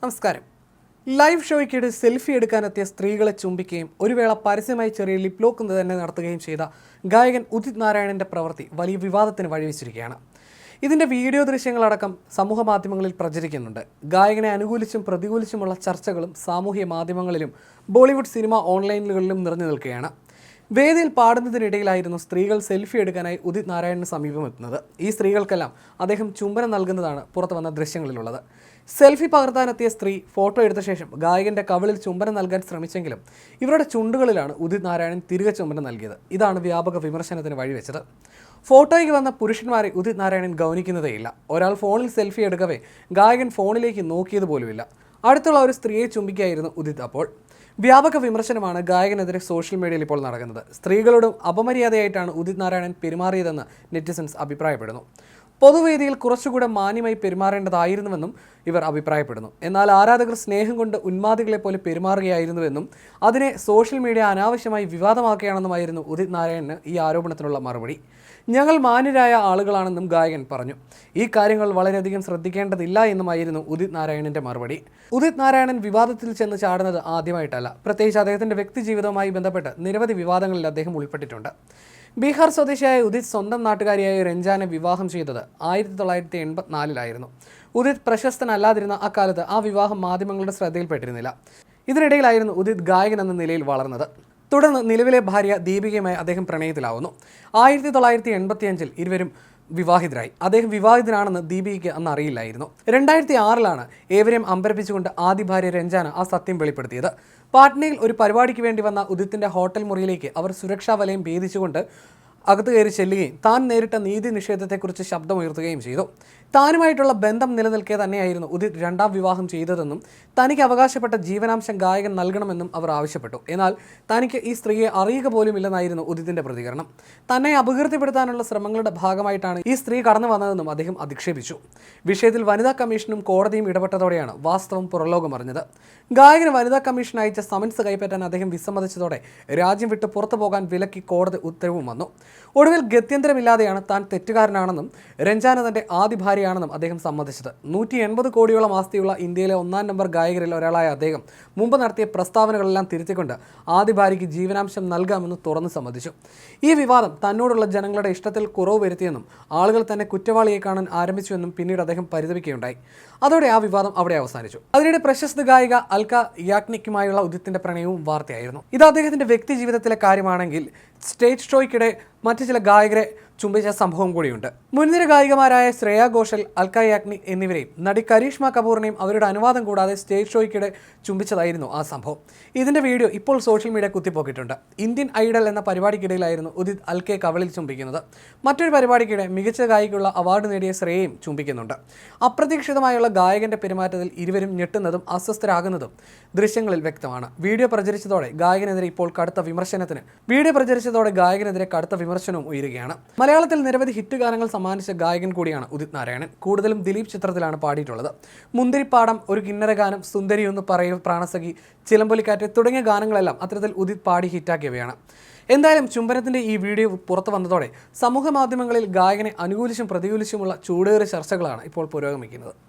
നമസ്കാരം. Live ഷോയ്ക്കിടെ selfie എടുക്കാനെത്തിയ സ്ത്രീകളെ ചുംബിക്കുകയും ഒരു വേള പരസ്യമായി ചെറിയ ലിപ് ലോക്ക് തന്നെ നടത്തുകയും ചെയ്ത ഗായകൻ ഉദിത് നാരായണന്റെ പ്രവൃത്തി വലിയ വിവാദത്തിന് വഴിവെച്ചിരിക്കുകയാണ്. ഇതിന്റെ വീഡിയോ ദൃശ്യങ്ങളടക്കം സമൂഹ മാധ്യമങ്ങളിൽ പ്രചരിക്കുന്നുണ്ട്. ഗായകനെ അനുകൂലിച്ചും പ്രതികൂലിച്ചുമുള്ള ചർച്ചകളും സാമൂഹ്യ മാധ്യമങ്ങളിലും ബോളിവുഡ് സിനിമ ഓൺലൈനുകളിലും നിറഞ്ഞു നിൽക്കുകയാണ്. വേദിയിൽ പാടുന്നതിനിടയിലായിരുന്നു സ്ത്രീകൾ സെൽഫി എടുക്കാനായി ഉദിത് നാരായണന് സമീപമെത്തുന്നത്. ഈ സ്ത്രീകൾക്കെല്ലാം അദ്ദേഹം ചുംബനം നൽകുന്നതാണ് പുറത്തു വന്ന ദൃശ്യങ്ങളിലുള്ളത്. സെൽഫി പകർത്താനെത്തിയ സ്ത്രീ ഫോട്ടോ എടുത്ത ശേഷം ഗായകന്റെ കവിളിൽ ചുംബനം നൽകാൻ ശ്രമിച്ചെങ്കിലും ഇവരുടെ ചുണ്ടുകളിലാണ് ഉദിത് നാരായണൻ തിരികെ ചുംബനം നൽകിയത്. ഇതാണ് വ്യാപക വിമർശനത്തിന് വഴിവെച്ചത്. ഫോട്ടോയ്ക്ക് വന്ന പുരുഷന്മാരെ ഉദിത് നാരായണൻ ഗൗനിക്കുന്നതേയില്ല. ഒരാൾ ഫോണിൽ സെൽഫി എടുക്കവേ ഗായകൻ ഫോണിലേക്ക് നോക്കിയത് പോലുമില്ല. അടുത്തുള്ള ഒരു സ്ത്രീയെ ചുംബിക്കുകയായിരുന്നു ഉദിത്. അപ്പോൾ വ്യാപക വിമർശനമാണ് ഗായകനെതിരെ സോഷ്യൽ മീഡിയയിൽ ഇപ്പോൾ നടക്കുന്നത്. സ്ത്രീകളോട് അപമര്യാദയായിട്ടാണ് ഉദിത് നാരായണൻ പെരുമാറിയതെന്ന് നെറ്റിസൻസ് അഭിപ്രായപ്പെടുന്നു. പൊതുവേദിയിൽ കുറച്ചുകൂടെ മാന്യമായി പെരുമാറേണ്ടതായിരുന്നുവെന്നും ഇവർ അഭിപ്രായപ്പെടുന്നു. എന്നാൽ ആരാധകർ സ്നേഹം കൊണ്ട് ഉന്മാദികളെ പോലെ പെരുമാറുകയായിരുന്നുവെന്നും അതിനെ സോഷ്യൽ മീഡിയ അനാവശ്യമായി വിവാദമാക്കുകയാണെന്നുമായിരുന്നു ഉദിത് നാരായണന് ഈ ആരോപണത്തിനുള്ള മറുപടി. ഞങ്ങൾ മാന്യരായ ആളുകളാണെന്നും ഗായകൻ പറഞ്ഞു. ഈ കാര്യങ്ങൾ വളരെയധികം ശ്രദ്ധിക്കേണ്ടതില്ല എന്നുമായിരുന്നു ഉദിത് നാരായണന്റെ മറുപടി. ഉദിത് നാരായണൻ വിവാദത്തിൽ ചെന്ന് ചാടുന്നത് ആദ്യമായിട്ടല്ല. പ്രത്യേകിച്ച് അദ്ദേഹത്തിന്റെ വ്യക്തി ജീവിതവുമായി ബന്ധപ്പെട്ട് നിരവധി വിവാദങ്ങളിൽ അദ്ദേഹം ഉൾപ്പെട്ടിട്ടുണ്ട്. ബീഹാർ സ്വദേശിയായ ഉദിത് സ്വന്തം നാട്ടുകാരിയായ രഞ്ജാനെ വിവാഹം ചെയ്തത് 1984 ഉദിത് പ്രശസ്തനല്ലാതിരുന്ന അക്കാലത്ത് ആ വിവാഹം മാധ്യമങ്ങളുടെ ശ്രദ്ധയിൽപ്പെട്ടിരുന്നില്ല. ഇതിനിടയിലായിരുന്നു ഉദിത് ഗായകൻ എന്ന നിലയിൽ വളർന്നത്. തുടർന്ന് നിലവിലെ ഭാര്യ ദീപികയുമായി അദ്ദേഹം പ്രണയത്തിലാവുന്നു. 1985 ഇരുവരും വിവാഹിതരായി. അദ്ദേഹം വിവാഹിതനാണെന്ന് ദീപികയ്ക്ക് അന്ന് അറിയില്ലായിരുന്നു. 2006 ഏവരെയും അമ്പരപ്പിച്ചുകൊണ്ട് ആദ്യ ഭാര്യ രഞ്ജാന ആ സത്യം വെളിപ്പെടുത്തിയത്. പാട്നയിൽ ഒരു പരിപാടിക്ക് വേണ്ടി വന്ന ഉദിത്തിന്റെ ഹോട്ടൽ മുറിയിലേക്ക് അവർ സുരക്ഷാ വലയം ഭേദിച്ചുകൊണ്ട് അകത്ത് കയറി ചെല്ലുകയും താൻ നേരിട്ട നീതി നിഷേധത്തെക്കുറിച്ച് ശബ്ദമുയർത്തുകയും ചെയ്തു. താനുമായിട്ടുള്ള ബന്ധം നിലനിൽക്കെ തന്നെയായിരുന്നു ഉദിത് രണ്ടാം വിവാഹം ചെയ്തതെന്നും തനിക്ക് അവകാശപ്പെട്ട ജീവനാംശം ഗായകൻ നൽകണമെന്നും അവർ ആവശ്യപ്പെട്ടു. എന്നാൽ തനിക്ക് ഈ സ്ത്രീയെ അറിയുക പോലുമില്ലെന്നായിരുന്നു ഉദിത്തിന്റെ പ്രതികരണം. തന്നെ അപകീർത്തിപ്പെടുത്താനുള്ള ശ്രമങ്ങളുടെ ഭാഗമായിട്ടാണ് ഈ സ്ത്രീ കടന്നു വന്നതെന്നും അദ്ദേഹം അധിക്ഷേപിച്ചു. വിഷയത്തിൽ വനിതാ കമ്മീഷനും കോടതിയും ഇടപെട്ടതോടെയാണ് വാസ്തവം പുറലോകം അറിഞ്ഞത്. ഗായകന് വനിതാ കമ്മീഷൻ അയച്ച സമൻസ് കൈപ്പറ്റാൻ അദ്ദേഹം വിസമ്മതിച്ചതോടെ രാജ്യം വിട്ട് പുറത്തു പോകാൻ വിലക്കി കോടതി ഉത്തരവും വന്നു. ഒടുവിൽ ഗത്യന്തരമില്ലാതെയാണ് താൻ തെറ്റുകാരനാണെന്നും രഞ്ജാന തന്റെ ആദ്യ ഭാര്യയാണെന്നും അദ്ദേഹം സമ്മതിച്ചത്. 180 കോടിയോളം ആസ്തിയുള്ള ഇന്ത്യയിലെ 1-ാം നമ്പർ ഗായകരിൽ ഒരാളായ അദ്ദേഹം മുമ്പ് നടത്തിയ പ്രസ്താവനകളെല്ലാം തിരുത്തിക്കൊണ്ട് ആദ്യ ഭാര്യയ്ക്ക് ജീവനാംശം നൽകാമെന്ന് തുറന്നു സമ്മതിച്ചു. ഈ വിവാദം തന്നോടുള്ള ജനങ്ങളുടെ ഇഷ്ടത്തിൽ കുറവ് വരുത്തിയെന്നും ആളുകൾ തന്നെ കുറ്റവാളിയെ കാണാൻ ആരംഭിച്ചുവെന്നും പിന്നീട് അദ്ദേഹം പരിതപിക്കുകയുണ്ടായി. അതോടെ ആ വിവാദം അവിടെ അവസാനിച്ചു. അതിനിടെ പ്രശസ്ത ഗായിക അൽക്ക യാഗ്നിക്കുമായുള്ള ഉദിത്തിന്റെ പ്രണയവും വാർത്തയായിരുന്നു. ഇത് അദ്ദേഹത്തിന്റെ വ്യക്തി ജീവിതത്തിലെ കാര്യമാണെങ്കിൽ സ്റ്റേജ് ഷോയ്ക്കിടെ മറ്റു ചില ഗായകരെ ചുംബിച്ച സംഭവം കൂടിയുണ്ട്. മുൻനിര ഗായികമാരായ ശ്രേയ ഘോഷൽ, അൽക്ക യാഗ്നിക് എന്നിവരെയും നടി കരീഷ്മ കപൂറിനെയും അവരുടെ അനുവാദം കൂടാതെ സ്റ്റേജ് ഷോയ്ക്കിടെ ചുംബിച്ചതായിരുന്നു ആ സംഭവം. ഇതിന്റെ വീഡിയോ ഇപ്പോൾ സോഷ്യൽ മീഡിയ കുത്തിപ്പോക്കിയിട്ടുണ്ട്. ഇന്ത്യൻ ഐഡൽ എന്ന പരിപാടിക്കിടയിലായിരുന്നു ഉദിത് അൽക്കയെ കവളിൽ ചുംബിക്കുന്നത്. മറ്റൊരു പരിപാടിക്കിടെ മികച്ച ഗായികയുള്ള അവാർഡ് നേടിയ ശ്രേയയും ചുംബിക്കുന്നുണ്ട്. അപ്രതീക്ഷിതമായുള്ള ഗായകന്റെ പെരുമാറ്റത്തിൽ ഇരുവരും ഞെട്ടുന്നതും അസ്വസ്ഥരാകുന്നതും ദൃശ്യങ്ങളിൽ വ്യക്തമാണ്. വീഡിയോ പ്രചരിച്ചതോടെ ഗായകനെതിരെ കടുത്ത വിമർശനവും ഉയരുകയാണ്. മലയാളത്തിൽ നിരവധി ഹിറ്റ് ഗാനങ്ങൾ സമ്മാനിച്ച ഗായകൻ കൂടിയാണ് ഉദിത് നാരായണൻ. കൂടുതലും ദിലീപ് ചിത്രത്തിലാണ് പാടിയിട്ടുള്ളത്. മുന്തിരിപ്പാടം, ഒരു കിന്നര ഗാനം, സുന്ദരിയൊന്ന് പറയൂ, പ്രാണസഖി, ചിലമ്പൊലിക്കാറ്റ് തുടങ്ങിയ ഗാനങ്ങളെല്ലാം അത്തരത്തിൽ ഉദിത് പാടി ഹിറ്റാക്കിയവയാണ്. എന്തായാലും ചുംബനത്തിന്റെ ഈ വീഡിയോ പുറത്തു വന്നതോടെ സമൂഹ മാധ്യമങ്ങളിൽ ഗായകനെ അനുകൂലിച്ചും പ്രതികൂലിച്ചുമുള്ള ചൂടേറിയ ചർച്ചകളാണ് ഇപ്പോൾ പുരോഗമിക്കുന്നത്.